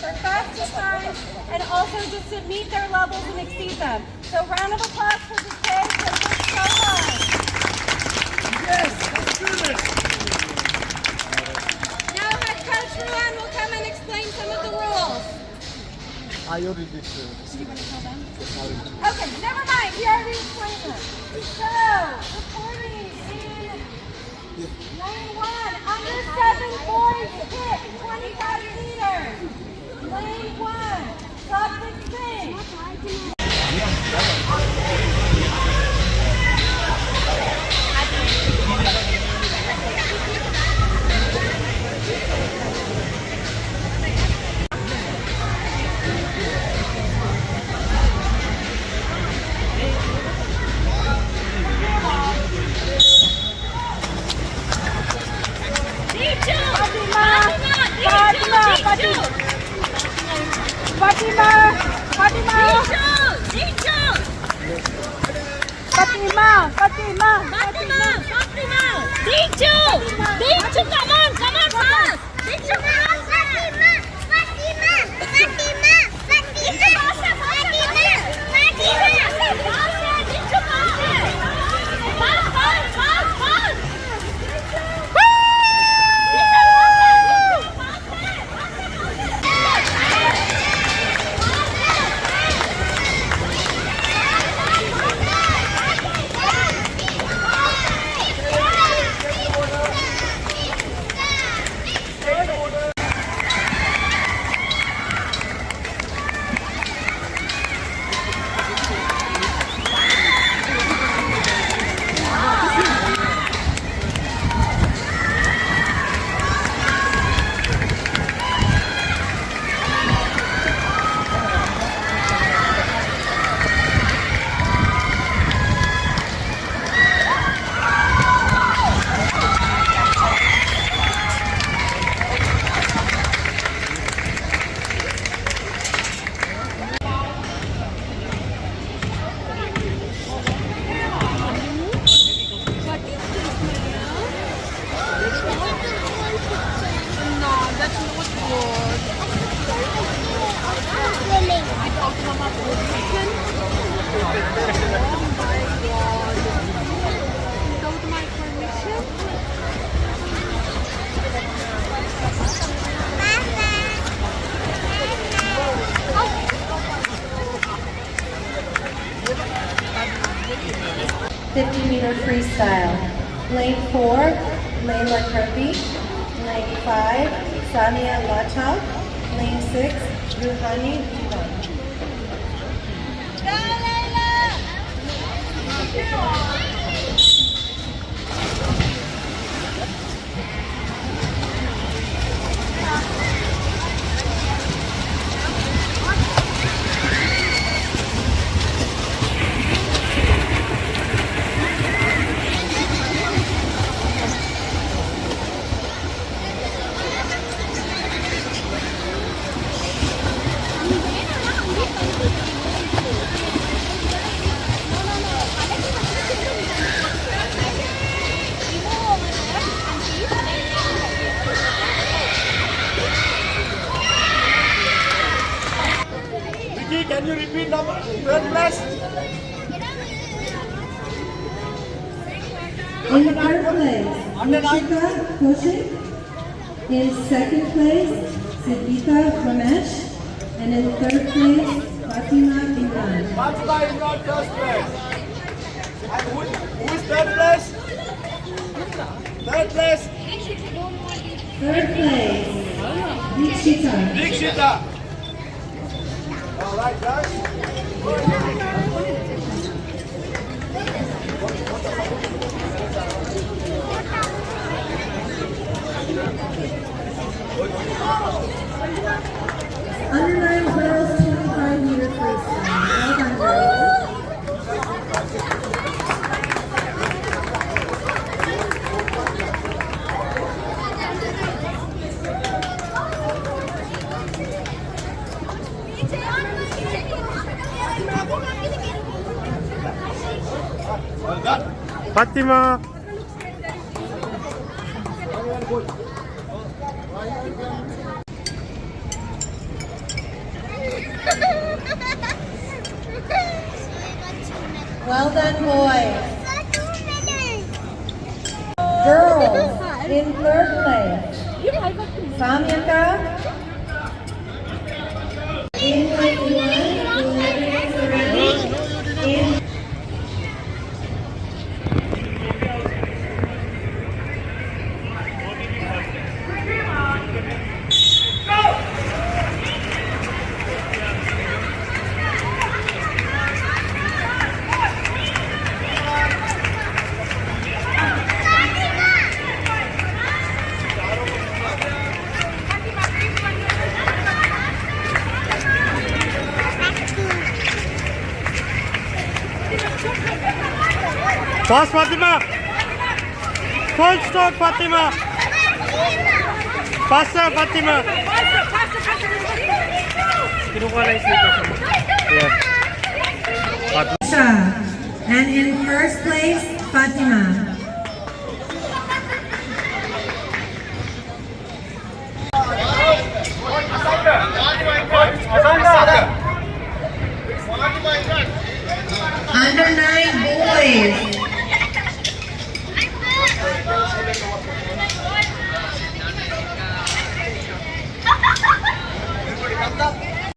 their fastest times and also just to meet their levels and exceed them. So round of applause for the kids and work so hard. Yes, let's do this. Now head coach Ruan will come and explain some of the rules. I already did. Do you want to tell them? Okay, never mind. He already explained them. So, reporting in lane 1, under 7 boys hit 25 meters. Lane 1, stop and sing. Come on, fast! Meter freestyle. Lane 4, Layla Kirby. Lane 5, Samia Lachov. Lane 6, Ruhani Divan. Go Layla! 3rd place. In 3rd place, Nikshika Kaushik. In 2nd place, Siddhika Ramesh. And in 3rd place, Fatima Imran. Fatima Imran 1st place. And who is 3rd place? 3rd place. 3rd place, Nikshika. Nikshita. All right, guys. Under 9 girls 25 meter freestyle. Well done, girls. Fatima. Well done, boys. Girls, in third place, Samyaka. In 21, Olivia Serrani. In Pass Fatima. Full stop Fatima. Faster Fatima. Kinukuha na yung sleeper. Yeah. and in first place, Fatima.